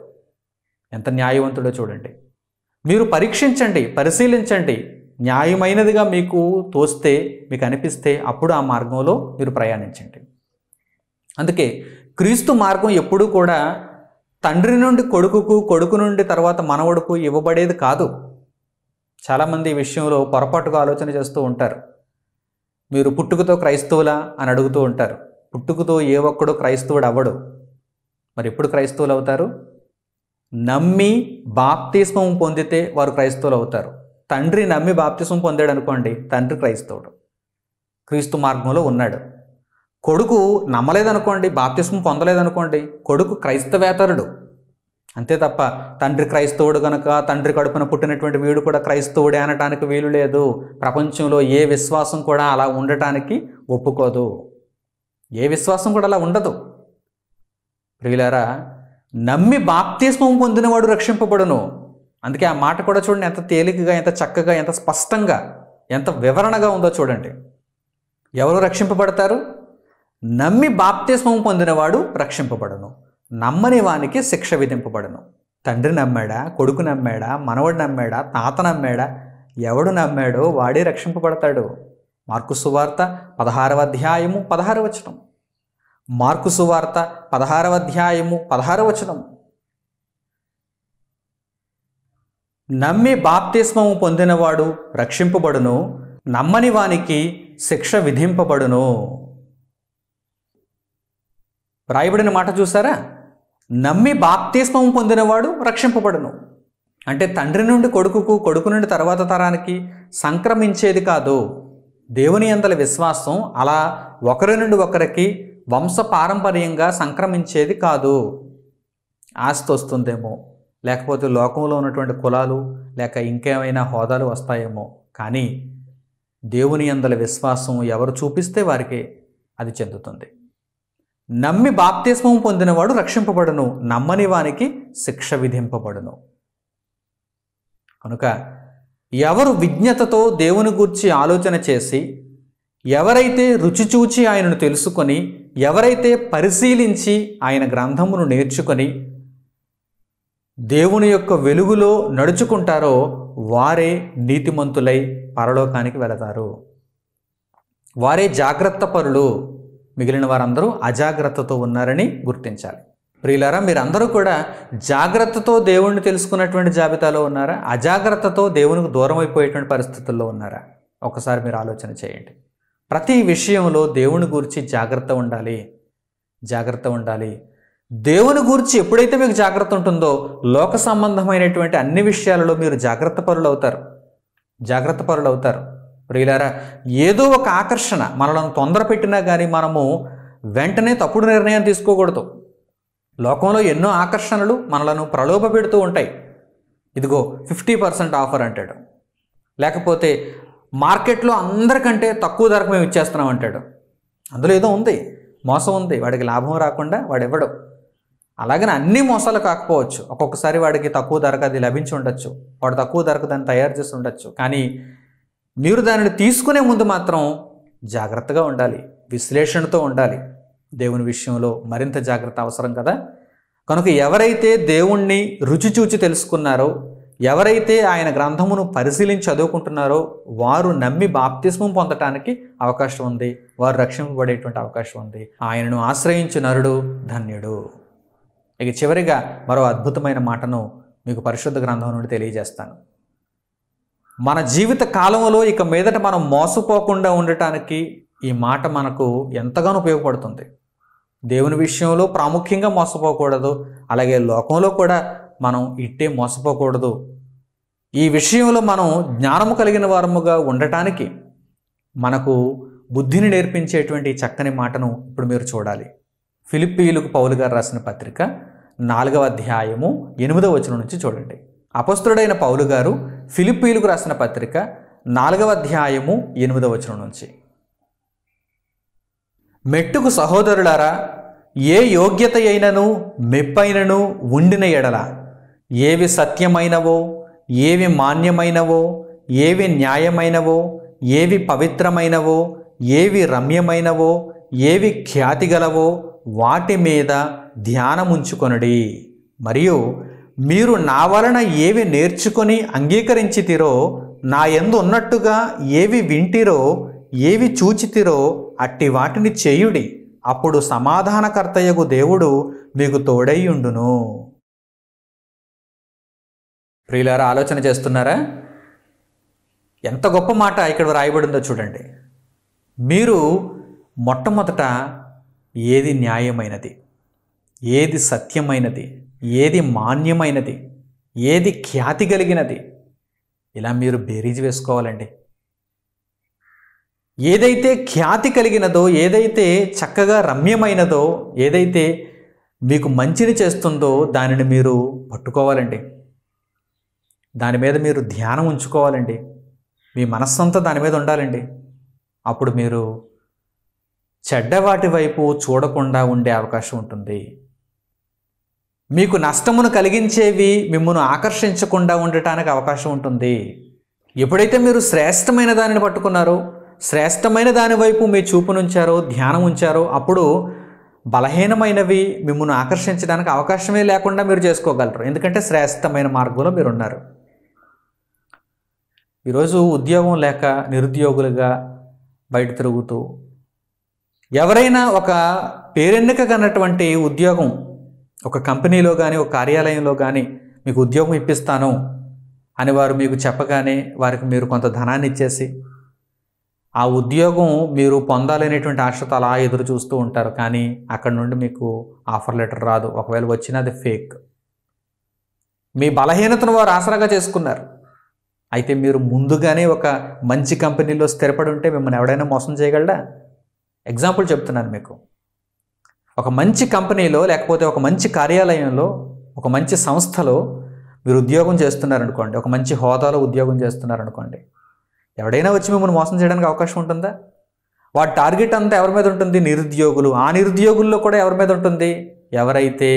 ఎంత న్యాయవంతుడో చూడండి. మీరు పరీక్షించండి, పరిశీలించండి. న్యాయమైనదిగా మీకు తోస్తే, మీకు అనిపిస్తే అప్పుడు ఆ మార్గంలో మీరు ప్రయాణించండి. అందుకే క్రీస్తు మార్గం ఎప్పుడూ కూడా తండ్రి నుండి కొడుకుకు, కొడుకు నుండి తర్వాత మనవడుకు ఇవ్వబడేది కాదు. చాలామంది ఈ విషయంలో పొరపాటుగా ఆలోచన చేస్తూ ఉంటారు. మీరు పుట్టుకతో క్రైస్తవులా అని అడుగుతూ ఉంటారు. పుట్టుకతో ఏ ఒక్కడో క్రైస్తవుడు అవ్వడు. మరి ఎప్పుడు క్రైస్తవులు అవుతారు? నమ్మి బాప్తిస్మం పొందితే వారు క్రైస్తవులు అవుతారు. తండ్రి నమ్మి బాప్తిస్మం పొందాడు అనుకోండి, తండ్రి క్రైస్తవుడు, క్రీస్తు మార్గంలో ఉన్నాడు. కొడుకు నమ్మలేదనుకోండి, బాప్తిస్మం పొందలేదనుకోండి, కొడుకు క్రైస్తవేతరుడు. అంతే తప్ప తండ్రి క్రైస్తవుడు గనక తండ్రి కడుపున పుట్టినటువంటి వీడు కూడా క్రైస్తవుడే అనటానికి వీలు లేదు. ప్రపంచంలో ఏ విశ్వాసం కూడా అలా ఉండటానికి ఒప్పుకోదు. ఏ విశ్వాసం కూడా అలా ఉండదు. ప్రియులారా, నమ్మి బాప్తిస్మం పొందినవాడు రక్షింపబడును. అందుకే ఆ మాట కూడా చూడండి, ఎంత తేలికగా, ఎంత చక్కగా, ఎంత స్పష్టంగా, ఎంత వివరణగా ఉందో చూడండి. ఎవరు రక్షింపబడతారు? నమ్మి బాప్తిస్మం పొందినవాడు రక్షింపబడును, నమ్మని వానికి శిక్ష విధింపబడును. తండ్రి నమ్మాడా, కొడుకు నమ్మాడా, మనవడు నమ్మాడా, తాత నమ్మాడా, ఎవడు నమ్మాడో వాడే రక్షింపబడతాడు. మార్కు సువార్త 16వ అధ్యాయము 16వ వచనం. మార్కు సువార్త 16వ అధ్యాయము 16వ వచనం. నమ్మి బాప్తిస్మము పొందినవాడు రక్షింపబడును, నమ్మని వానికి శిక్ష విధింపబడును. రాయబడిన మాట చూసారా? నమ్మి బాప్తిస్మం పొందినవాడు రక్షింపబడును. అంటే తండ్రి నుండి కొడుకుకు, కొడుకు నుండి తర్వాత తరానికి సంక్రమించేది కాదు. దేవుని యందలి విశ్వాసం అలా ఒకరి నుండి ఒకరికి వంశ పారంపర్యంగా సంక్రమించేది కాదు. ఆస్తి వస్తుందేమో, లేకపోతే లోకంలో ఉన్నటువంటి కులాలు లేక ఇంకేమైనా హోదాలు వస్తాయేమో, కానీ దేవుని యందలి విశ్వాసం ఎవరు చూపిస్తే వారికి అది చెందుతుంది. నమ్మి బాప్తిస్మం పొందినవాడు రక్షింపబడును, నమ్మని వానికి శిక్ష విధింపబడును. కనుక ఎవరు విజ్ఞతతో దేవుని గూర్చి ఆలోచన చేసి, ఎవరైతే రుచి చూచి ఆయనను తెలుసుకొని, ఎవరైతే పరిశీలించి ఆయన గ్రంథమును నేర్చుకొని దేవుని యొక్క వెలుగులో నడుచుకుంటారో వారే నీతిమంతులై పరలోకానికి వెళతారు. వారే జాగ్రత్త పరులు. మిగిలిన వారందరూ అజాగ్రత్తతో ఉన్నారని గుర్తించాలి. ప్రియులారా, మీరందరూ కూడా జాగ్రత్తతో దేవుణ్ణి తెలుసుకున్నటువంటి జాబితాలో ఉన్నారా? అజాగ్రత్తతో దేవునికి దూరం అయిపోయేటువంటి పరిస్థితుల్లో ఉన్నారా? ఒకసారి మీరు ఆలోచన చేయండి. ప్రతి విషయంలో దేవుని గురించి జాగ్రత్త ఉండాలి. దేవుని గురించి ఎప్పుడైతే మీకు జాగ్రత్త ఉంటుందో లోక సంబంధమైనటువంటి అన్ని విషయాలలో మీరు జాగ్రత్త పరులు అవుతారు. ప్రియులారా, ఏదో ఒక ఆకర్షణ మనలను తొందర పెట్టినా కానీ మనము వెంటనే తప్పుడు నిర్ణయం తీసుకోకూడదు. లోకంలో ఎన్నో ఆకర్షణలు మనలను ప్రలోభ పెడుతూ ఉంటాయి. ఇదిగో 50% ఆఫర్ అంటాడు, లేకపోతే మార్కెట్లో అందరికంటే తక్కువ ధరకు మేము ఇచ్చేస్తున్నాం అంటాడు. అందులో ఏదో ఉంది, మోసం ఉంది, వాడికి లాభం రాకుండా వాడు ఇవ్వడు. అలాగని అన్ని మోసాలు కాకపోవచ్చు. ఒక్కొక్కసారి వాడికి తక్కువ ధరకు అది లభించి ఉండొచ్చు, వాడు తక్కువ ధరకు దాన్ని తయారు చేసి ఉండొచ్చు. కానీ మీరు దానిని తీసుకునే ముందు మాత్రం జాగ్రత్తగా ఉండాలి, విశ్లేషణతో ఉండాలి. దేవుని విషయంలో మరింత జాగ్రత్త అవసరం కదా. కనుక ఎవరైతే దేవుణ్ణి రుచి చూచి తెలుసుకున్నారో, ఎవరైతే ఆయన గ్రంథమును పరిశీలించి చదువుకుంటున్నారో వారు నమ్మి బాప్తిస్మం పొందటానికి అవకాశం ఉంది, వారు రక్షింపబడేటువంటి అవకాశం ఉంది. ఆయనను ఆశ్రయించు నరుడు ధన్యుడు. ఇక చివరిగా మరో అద్భుతమైన మాటను మీకు పరిశుద్ధ గ్రంథం నుండి తెలియజేస్తాను. మన జీవిత కాలంలో ఇక మీదట మనం మోసపోకుండా ఉండటానికి ఈ మాట మనకు ఎంతగానో ఉపయోగపడుతుంది. దేవుని విషయంలో ప్రాముఖ్యంగా మోసపోకూడదు, అలాగే లోకంలో కూడా మనం ఇట్టే మోసపోకూడదు. ఈ విషయంలో మనం జ్ఞానము కలిగిన వారముగా ఉండటానికి మనకు బుద్ధిని నేర్పించేటువంటి చక్కని మాటను ఇప్పుడు మీరు చూడాలి. ఫిలిప్పీయులకు పౌలు గారు రాసిన పత్రిక 4వ అధ్యాయము 8వ వచనం నుంచి చూడండి. అపొస్తలుడైన పౌలు గారు ఫిలిప్పీయులకు రాసిన పత్రిక 4వ అధ్యాయము 8వ వచనం నుంచి, మెట్టుకు సహోదరులారా, ఏ యోగ్యత అయినను మెప్పైనను ఉండిన ఎడల, ఏవి సత్యమైనవో, ఏవి మాన్యమైనవో, ఏవి న్యాయమైనవో, ఏవి పవిత్రమైనవో, ఏవి రమ్యమైనవో, ఏవి ఖ్యాతిగలవో వాటి మీద ధ్యానముంచుకొనుడి. మరియు మీరు నా వలన ఏవి నేర్చుకొని అంగీకరించితిరో, నా యందు ఉన్నట్టుగా ఏవి వింటిరో, ఏవి చూచితిరో అట్టి వాటిని చేయుడి. అప్పుడు సమాధానకర్తయగు దేవుడు మీకు తోడైయుండును. ప్రియులారా, ఆలోచన చేస్తున్నారా? ఎంత గొప్ప మాట ఇక్కడ రాయబడిందో చూడండి. మీరు మొట్టమొదట ఏది న్యాయమైనది, ఏది సత్యమైనది, ఏది మాన్యమైనది, ఏది ఖ్యాతి కలిగినది, ఇలా మీరు బేరీజు వేసుకోవాలండి. ఏదైతే ఖ్యాతి కలిగినదో, ఏదైతే చక్కగా రమ్యమైనదో, ఏదైతే మీకు మంచిని చేస్తుందో దానిని మీరు పట్టుకోవాలండి. దాని మీద మీరు ధ్యానం ఉంచుకోవాలండి. మీ మనస్సంతా దాని మీద ఉండాలండి. అప్పుడు మీరు చెడ్డవాటి వైపు చూడకుండా ఉండే అవకాశం ఉంటుంది. మీకు నష్టమును కలిగించేవి మిమ్మల్ని ఆకర్షించకుండా ఉండటానికి అవకాశం ఉంటుంది. ఎప్పుడైతే మీరు శ్రేష్టమైన దానిని పట్టుకున్నారో, శ్రేష్టమైన దాని వైపు మీ చూపునుంచారో, ధ్యానం ఉంచారో, అప్పుడు బలహీనమైనవి మిమ్మల్ని ఆకర్షించడానికి అవకాశమే లేకుండా మీరు చేసుకోగలరు. ఎందుకంటే శ్రేష్టమైన మార్గంలో మీరు ఉన్నారు. ఈరోజు ఉద్యోగం లేక నిరుద్యోగులుగా బయట తిరుగుతూ, ఎవరైనా ఒక పేరెన్నిక కన్నటువంటి ఉద్యోగం ఒక కంపెనీలో కానీ ఒక కార్యాలయంలో కానీ మీకు ఉద్యోగం ఇప్పిస్తాను అని వారు మీకు చెప్పగానే వారికి మీరు కొంత ధనాన్ని ఇచ్చేసి ఆ ఉద్యోగం మీరు పొందాలనేటువంటి ఆశతో అలా ఎదురు చూస్తూ ఉంటారు. కానీ అక్కడ నుండి మీకు ఆఫర్ లెటర్ రాదు. ఒకవేళ వచ్చినా అది ఫేక్. మీ బలహీనతను వారు ఆసరాగా చేసుకున్నారు. అయితే మీరు ముందుగానే ఒక మంచి కంపెనీలో స్థిరపడి ఉంటే మిమ్మల్ని ఎవడైనా మోసం చేయగలడా? ఎగ్జాంపుల్ చెప్తున్నాను మీకు. ఒక మంచి కంపెనీలో లేకపోతే ఒక మంచి కార్యాలయంలో, ఒక మంచి సంస్థలో మీరు ఉద్యోగం చేస్తున్నారనుకోండి, ఒక మంచి హోదాలో ఉద్యోగం చేస్తున్నారనుకోండి, ఎవడైనా వచ్చి మిమ్మల్ని మోసం చేయడానికి అవకాశం ఉంటుందా? వాటి టార్గెట్ అంతా ఎవరి మీద ఉంటుంది? నిరుద్యోగులు. ఆ నిరుద్యోగుల్లో కూడా ఎవరి మీద ఉంటుంది? ఎవరైతే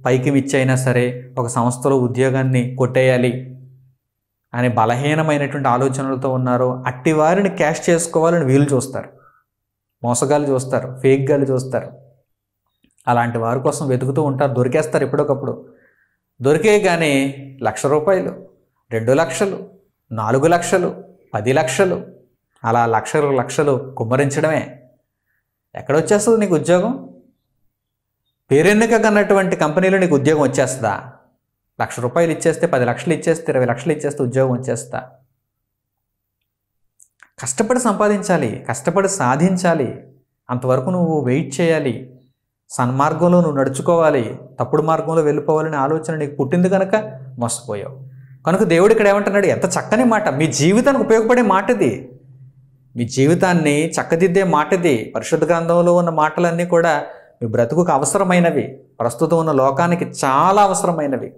పైకి విచ్చైనా సరే ఒక సంస్థలో ఉద్యోగాన్ని కొట్టేయాలి అనే బలహీనమైనటువంటి ఆలోచనలతో ఉన్నారో అట్టి వారిని క్యాష్ చేసుకోవాలని వీళ్ళు చూస్తారు. మోసగాళ్ళు చూస్తారు, ఫేక్ గాళ్ళు చూస్తారు. అలాంటి వారి కోసం వెతుకుతూ ఉంటారు. దొరికేస్తారు ఎప్పుడొకప్పుడు. దొరికే కానీ ₹1,00,000, 2,00,000, 4,00,000, 10,00,000 అలా లక్షలు కుమ్మరించడమే. ఎక్కడొచ్చేస్తుంది నీకు ఉద్యోగం? పేరెన్నిక కన్నటువంటి కంపెనీలో నీకు ఉద్యోగం వచ్చేస్తుందా? ₹1,00,000 ఇచ్చేస్తే, 10 లక్షలు ఇచ్చేస్తే, 20 లక్షలు ఇచ్చేస్తే ఉద్యోగం వచ్చేస్తా? కష్టపడి సంపాదించాలి, కష్టపడి సాధించాలి. అంతవరకు నువ్వు వెయిట్ చేయాలి. సన్మార్గంలో నువ్వు నడుచుకోవాలి. తప్పుడు మార్గంలో వెళ్ళిపోవాలనే ఆలోచన నీకు పుట్టింది కనుక మోసపోయావు. కనుక దేవుడు ఇక్కడ ఏమంటున్నాడు? ఎంత చక్కని మాట! మీ జీవితానికి ఉపయోగపడే మాట ఇది. మీ జీవితాన్ని చక్కదిద్దే మాట ఇది. పరిశుద్ధ గ్రంథంలో ఉన్న మాటలన్నీ కూడా మీ బ్రతుకుకు అవసరమైనవి. ప్రస్తుతం ఉన్న లోకానికి చాలా అవసరమైనవి.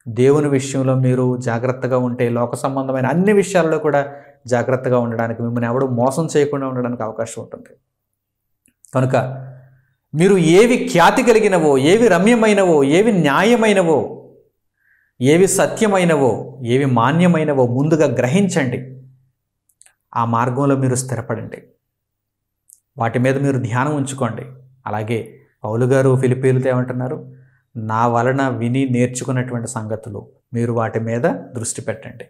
దేవుని విషయంలో మీరు జాగ్రత్తగా ఉంటే లోక సంబంధమైన అన్ని విషయాల్లో కూడా జాగ్రత్తగా ఉండడానికి, మిమ్మల్ని ఎవడు మోసం చేయకుండా ఉండడానికి అవకాశం ఉంటుంది. కనుక మీరు ఏవి ఖ్యాతి కలిగినవో, ఏవి రమ్యమైనవో, ఏవి న్యాయమైనవో, ఏవి సత్యమైనవో, ఏవి మాన్యమైనవో ముందుగా గ్రహించండి. ఆ మార్గంలో మీరు స్థిరపడండి. వాటి మీద మీరు ధ్యానం ఉంచుకోండి. అలాగే పౌలు గారు ఫిలిప్పీయులతో ఏమంటున్నారు? నా వలన విని నేర్చుకున్నటువంటి సంగతులు మీరు వాటి మీద దృష్టి పెట్టండి.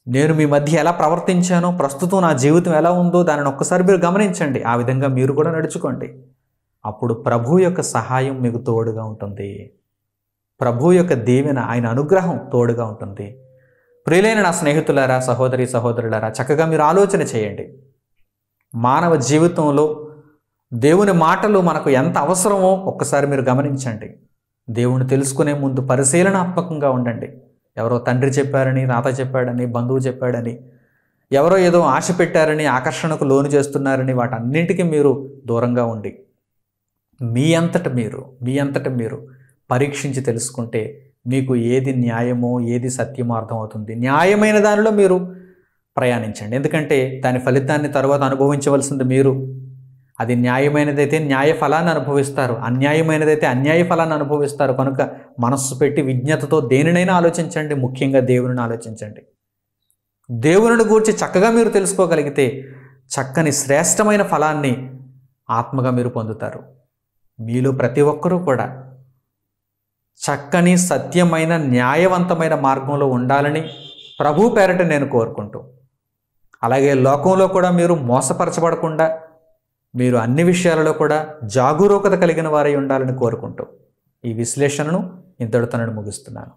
నేను మీ మధ్య ఎలా ప్రవర్తించానో, ప్రస్తుతం నా జీవితం ఎలా ఉందో దానిని ఒక్కసారి మీరు గమనించండి. ఆ విధంగా మీరు కూడా నడుచుకోండి. అప్పుడు ప్రభు యొక్క సహాయం మీకు తోడుగా ఉంటుంది. ప్రభు యొక్క దీవెన, ఆయన అనుగ్రహం తోడుగా ఉంటుంది. ప్రియులైన నా స్నేహితులారా, సహోదరి సహోదరులారా, చక్కగా మీరు ఆలోచన చేయండి. మానవ జీవితంలో దేవుని మాటలు మనకు ఎంత అవసరమో ఒక్కసారి మీరు గమనించండి. దేవుని తెలుసుకునే ముందు పరిశీలనాత్మకంగా ఉండండి. ఎవరో తండ్రి చెప్పారని, తాత చెప్పాడని, బంధువు చెప్పాడని, ఎవరో ఏదో ఆశ పెట్టారని, ఆకర్షణకు లోను చేస్తున్నారని వాటన్నింటికీ మీరు దూరంగా ఉండి మీ అంతట మీరు పరీక్షించి తెలుసుకుంటే మీకు ఏది న్యాయమో ఏది సత్యమో అర్థమవుతుంది. న్యాయమైన దానిలో మీరు ప్రయాణించండి. ఎందుకంటే దాని ఫలితాన్ని తర్వాత అనుభవించవలసింది మీరు. అది న్యాయమైనదైతే న్యాయ ఫలాన్ని అనుభవిస్తారు, అన్యాయమైనదైతే అన్యాయ ఫలాన్ని అనుభవిస్తారు. కనుక మనస్సు పెట్టి విజ్ఞతతో దేనినైనా ఆలోచించండి, ముఖ్యంగా దేవుని ఆలోచించండి. దేవుని గూర్చి చక్కగా మీరు తెలుసుకోగలిగితే చక్కని శ్రేష్టమైన ఫలాన్ని ఆత్మగా మీరు పొందుతారు. మీలో ప్రతి ఒక్కరూ కూడా చక్కని సత్యమైన న్యాయవంతమైన మార్గంలో ఉండాలని ప్రభు పేరట నేను కోరుకుంటూ, అలాగే లోకంలో కూడా మీరు మోసపరచబడకుండా మీరు అన్ని విషయాలలో కూడా జాగరూకత కలిగిన వారై ఉండాలని కోరుకుంటూ ఈ విశ్లేషణను ఇంతటితో నేను ముగిస్తున్నాను.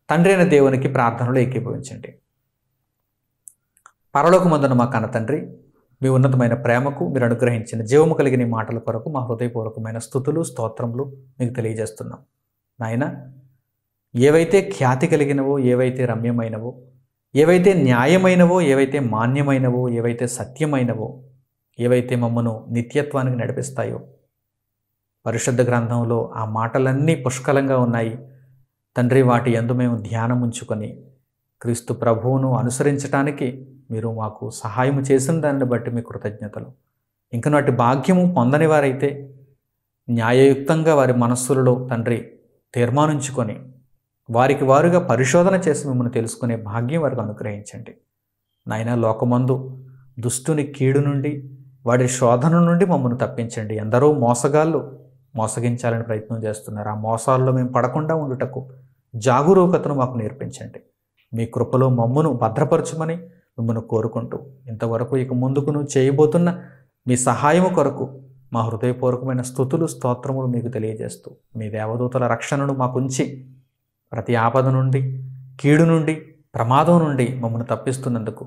తండ్రి అయిన దేవునికి ప్రార్థనలో ఏకీభవించండి. పరలోకమందున మా కన్న తండ్రి, మీ ఉన్నతమైన ప్రేమకు మీరు అనుగ్రహించిన జీవము కలిగిన మాటల కొరకు మా హృదయపూర్వకమైన స్తుతులు స్తోత్రములు మీకు తెలియజేస్తున్నాం. నాయన, ఏవైతే ఖ్యాతి కలిగినవో, ఏవైతే రమ్యమైనవో, ఏవైతే న్యాయమైనవో, ఏవైతే మాన్యమైనవో, ఏవైతే సత్యమైనవో, ఏవైతే మమ్మను నిత్యత్వానికి నడిపిస్తాయో పరిశుద్ధ గ్రంథంలో ఆ మాటలన్నీ పుష్కలంగా ఉన్నాయి తండ్రి. వాటి యందు మేము ధ్యానం ఉంచుకొని క్రీస్తు ప్రభువును అనుసరించడానికి మీరు మాకు సహాయం చేసిన దానిని బట్టి మీ కృతజ్ఞతలు. ఇంకా నాటి భాగ్యము పొందని వారైతే న్యాయయుక్తంగా వారి మనస్సులలో తండ్రి తీర్మానించుకొని వారికి వారుగా పరిశోధన చేసి మిమ్మల్ని తెలుసుకునే భాగ్యం వారికి అనుగ్రహించండి. నాయన, లోకమందు దుష్టుని కీడు నుండి వాడి శోధన నుండి మమ్మల్ని తప్పించండి. ఎందరో మోసగాళ్ళు మోసగించాలని ప్రయత్నం చేస్తున్నారు. ఆ మోసాల్లో మేము పడకుండా ఉండుటకు జాగరూకతను మాకు నేర్పించండి. మీ కృపలో మమ్మను భద్రపరచమని మిమ్మల్ని కోరుకుంటూ, ఇంతవరకు ఇక ముందుకును చేయబోతున్న మీ సహాయము కొరకు మా హృదయపూర్వకమైన స్తుతులు స్తోత్రములు మీకు తెలియజేస్తూ, మీ దేవదూతల రక్షణను మాకుంచి ప్రతి ఆపద నుండి, కీడు నుండి, ప్రమాదం నుండి మమ్మల్ని తప్పిస్తున్నందుకు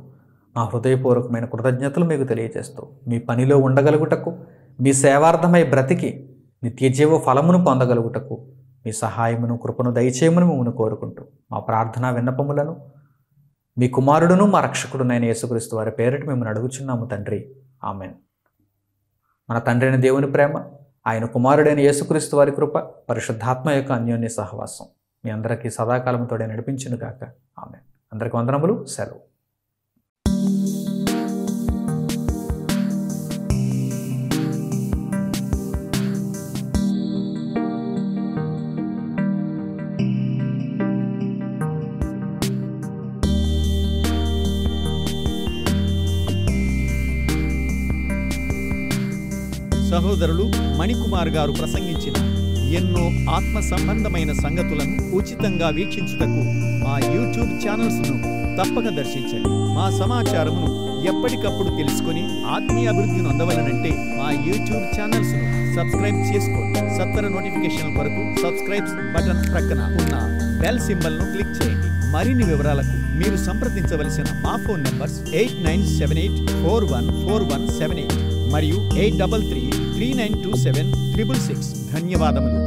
మా హృదయపూర్వకమైన కృతజ్ఞతలు మీకు తెలియజేస్తూ, మీ పనిలో ఉండగలుగుటకు, మీ సేవార్థమై బ్రతికి నిత్యజీవ ఫలమును పొందగలుగుటకు మీ సహాయమును కృపను దయచేయమని మిమ్మల్ని కోరుకుంటూ, మా ప్రార్థనా విన్నపములను మీ కుమారుడును మా రక్షకుడునైన యేసుక్రీస్తు వారి పేరిట మిమ్మల్ని అడుగుచున్నాము తండ్రి. ఆమెన్. మన తండ్రి అయిన దేవుని ప్రేమ, ఆయన కుమారుడైన యేసుక్రీస్తు వారి కృప, పరిశుద్ధాత్మ యొక్క అన్యోన్య సహవాసం మీ అందరికీ సదాకాలంతోడే నడిపించును గాక. ఆమెన్. అందరికీ వందనములు. సెలవు. సహోదరులు మణికుమార్ గారు ప్రసంగించిన ఎన్నో ఆత్మ సంబంధమైన సంగతులను ఉచితంగా వీక్షించుటకు మా యూట్యూబ్ ఛానల్స్ను తప్పక దర్శించండి. మా సమాచారమును ఎప్పటికప్పుడు తెలుసుకొని ఆత్మీయ అభివృద్ధిని అందవలనంటే మా యూట్యూబ్ ఛానల్స్ను సబ్స్క్రైబ్ చేసుకోండి. సత్వర నోటిఫికేషన్ల కొరకు సబ్స్క్రైబ్ బటన్ ప్రక్కన ఉన్న బెల్ సింబల్ను క్లిక్ చేయండి. మరిన్ని వివరాలకు మీరు సంప్రదించవలసిన మా ఫోన్ నంబర్స్ 8978414178 మరియు 83392766. ధన్యవాదములు.